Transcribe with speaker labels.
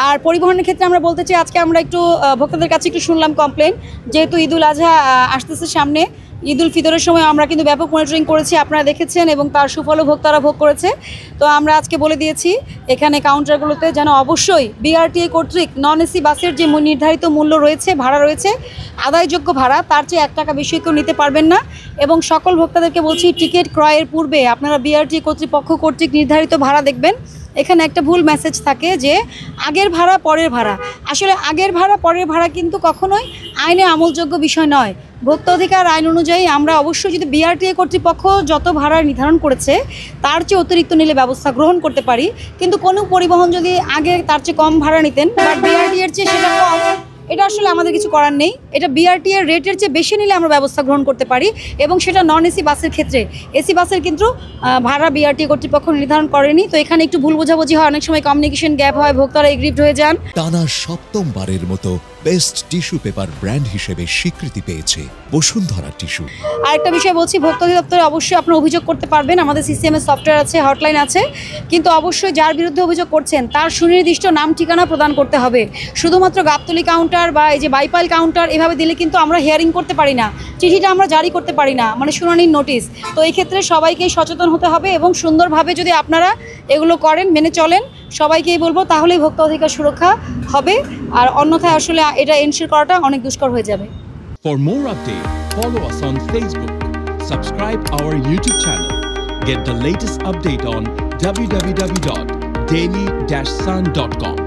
Speaker 1: আর পরিবহনের ক্ষেত্রে আমরা বলতে চাই, আজকে আমরা একটু ভোক্তাদের কাছে একটু শুনলাম কমপ্লেন, যেহেতু ঈদুল আজহা আসতেছে সামনে, ঈদুল ফিতরের সময় আমরা কিন্তু ব্যাপক মনিটরিং করেছি, আপনারা দেখেছেন, এবং তার সুফলও ভোক্তারা ভোগ করেছে। তো আমরা আজকে বলে দিয়েছি এখানে কাউন্টারগুলোতে যেন অবশ্যই বিআরটিএ কর্তৃক নন এসি বাসের যে নির্ধারিত মূল্য রয়েছে, ভাড়া রয়েছে, আদায়যোগ্য ভাড়া, তার চেয়ে 1 টাকা বেশি কেউ নিতে পারবেন না। এবং সকল ভোক্তাদেরকে বলছি, টিকিট ক্রয়ের পূর্বে আপনারা বিআরটিএ কর্তৃপক্ষ কর্তৃক নির্ধারিত ভাড়া দেখবেন। এখানে একটা ভুল মেসেজ থাকে যে আগের ভাড়া পরের ভাড়া। আসলে আগের ভাড়া পরের ভাড়া কিন্তু কখনোই আইনে আমলযোগ্য বিষয় নয়। ভোক্তা অধিকার আইন অনুযায়ী আমরা অবশ্যই যদি বিআরটিএ কর্তৃপক্ষ যত ভাড়া নির্ধারণ করেছে তার চেয়ে অতিরিক্ত নিলে ব্যবস্থা গ্রহণ করতে পারি, কিন্তু কোনো পরিবহন যদি আগে তার চেয়ে কম ভাড়া নিতেন বা বিআরটিএর চেয়ে সেটা কম, এটা আসলে আমাদের কিছু করার নেই। এটা বিআরটিএর রেটের চেয়ে বেশি নিলে আমরা ব্যবস্থা গ্রহণ করতে পারি, এবং সেটা নন এসি বাসের ক্ষেত্রে। এসি বাসের কিন্তু ভাড়া বিআরটিএ কর্তৃপক্ষ নির্ধারণ করেনি। তো এখানে একটু ভুল বোঝাবুঝি হয়, অনেক সময় কমিউনিকেশন গ্যাপ হয়, ভোক্তারা এগ্রিভড হয়ে যান।
Speaker 2: টানা ৭ম-বারের মতো বেস্ট টিস্যু পেপার ব্র্যান্ড হিসেবে স্বীকৃতি পেয়েছে বসুন্ধরা টিস্যু।
Speaker 1: আরেকটা বিষয় বলছি, ভোক্তা অধিদপ্তরে অবশ্যই আপনারা অভিযোগ করতে পারবেন, আমাদের সিসিএমএস সফটওয়্যার আছে, হটলাইন আছে, কিন্তু অবশ্যই যার বিরুদ্ধে অভিযোগ করছেন তার সুনির্দিষ্ট নাম ঠিকানা প্রদান করতে হবে। শুধুমাত্র গাবতলী কাউন্টার বা এই যে বাইপাল কাউন্টার এভাবে দিলে কিন্তু আমরা হিয়ারিং করতে পারি না, চিঠিটা আমরা জারি করতে পারি না, মানে শুনানির নোটিশ। তো এই ক্ষেত্রে সবাইকেই সচেতন হতে হবে, এবং সুন্দরভাবে যদি আপনারা এগুলো করেন, মেনে চলেন, সবাইকেই বলবো, তাহলেই ভোক্তা অধিকার সুরক্ষা হবে। আর অন্যথায় আসলে এটা এনশিওর করাটা অনেক দুষ্কর হয়ে যাবে।
Speaker 3: For more updates, follow us on Facebook, subscribe our YouTube channel, get the latest update on www.daily-sun.com.